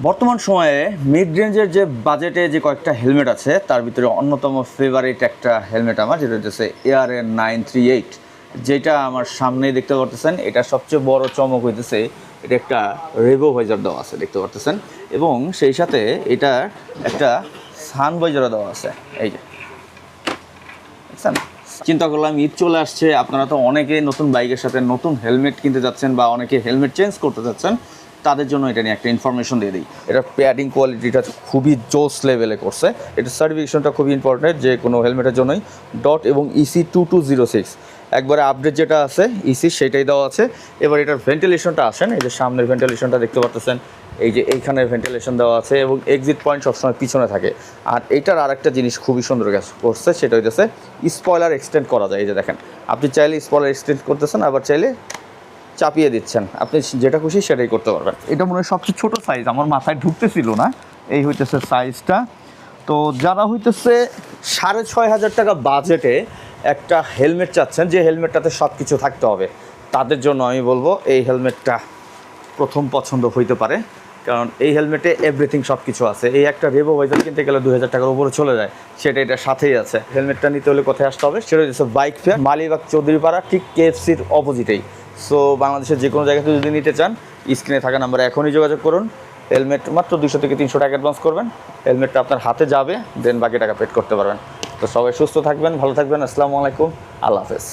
বর্তমান সময়ে মিড রেঞ্জের যে বাজেটে যে কয়েকটা হেলমেট আছে তার ভিতরে অন্যতম ফেভারিট একটা হেলমেট আমার, যেটা হচ্ছে ARN 938, যেটা আমার সামনেই দেখতে পারতেছেন। এটা সবচেয়ে বড় চমক হইতেছে এটা একটা রেভো ভাইজার দেওয়া আছে, দেখতে পারতেছেন, এবং সেই সাথে এটা একটা সান ভাইজারও দেওয়া আছে। এই যে দেখছেন, চিন্তা করলাম ঈদ চলে আসছে, আপনারা তো অনেকে নতুন বাইকের সাথে নতুন হেলমেট কিনতে যাচ্ছেন বা অনেকে হেলমেট চেঞ্জ করতে যাচ্ছেন, তাদের জন্য এটা নিয়ে একটা ইনফরমেশন দিয়ে দিই। এটা প্যাডিং কোয়ালিটিটা খুবই জোস লেভেলে করছে। এটা সার্টিফিকেশনটা খুবই ইম্পর্টেন্ট যে কোনো হেলমেটের জন্যই। ডট এবং EC 2206 একবারে আপডেট যেটা আছে EC সেটাই দেওয়া আছে। এবার এটার ভেন্টিলেশনটা আসেন, এই যে সামনের ভেন্টিলেশনটা দেখতে পাচ্ছেন, এই যে এইখানের ভেন্টিলেশন দেওয়া আছে এবং এক্সিট পয়েন্ট সবসময় পিছনে থাকে। আর এইটার আরেকটা জিনিস খুবই সুন্দর করছে, সেটা হইতেছে স্পয়লার এক্সটেন্ড করা যায়। এই যে দেখেন, আপনি চাইলে স্পয়লার এক্সটেন্ড করতেছেন, আবার চাইলে চাপিয়ে দিচ্ছেন, আপনি যেটা খুশি সেটাই করতে পারবেন। এটা মনে হয় সবচেয়ে ছোটো সাইজ, আমার মাথায় ঢুকতেছিল না। এই হইতেছে সাইজটা। তো যারা হইতেছে 6,500 টাকা বাজেটে একটা হেলমেট চাচ্ছেন, যে হেলমেটটাতে সব কিছু থাকতে হবে, তাদের জন্য আমি বলবো এই হেলমেটটা প্রথম পছন্দ হইতে পারে। কারণ এই হেলমেটে এভরিথিং সব কিছু আছে। এই একটা রেভো ভাইজার কিনতে গেলে 2,000 টাকার উপরে চলে যায়, সেটা এটার সাথেই আছে। হেলমেটটা নিতে হলে কোথায় আসতে হবে, সেটা হচ্ছে বাইক ফেয়ার, মালিবাগ চৌধুরীপাড়া, ঠিক KFCর অপোজিটেই। সো বাংলাদেশের যে কোনো জায়গাতে যদি নিতে চান, স্ক্রিনে থাকা নাম্বারে এখনই যোগাযোগ করুন। হেলমেট মাত্র 200 থেকে 300 টাকা অ্যাডভান্স করবেন, হেলমেটটা আপনার হাতে যাবে, দেন বাকি টাকা পেড করতে পারবেন। তো সবাই সুস্থ থাকবেন, ভালো থাকবেন। আসসালামু আলাইকুম, আল্লাহ হাফেজ।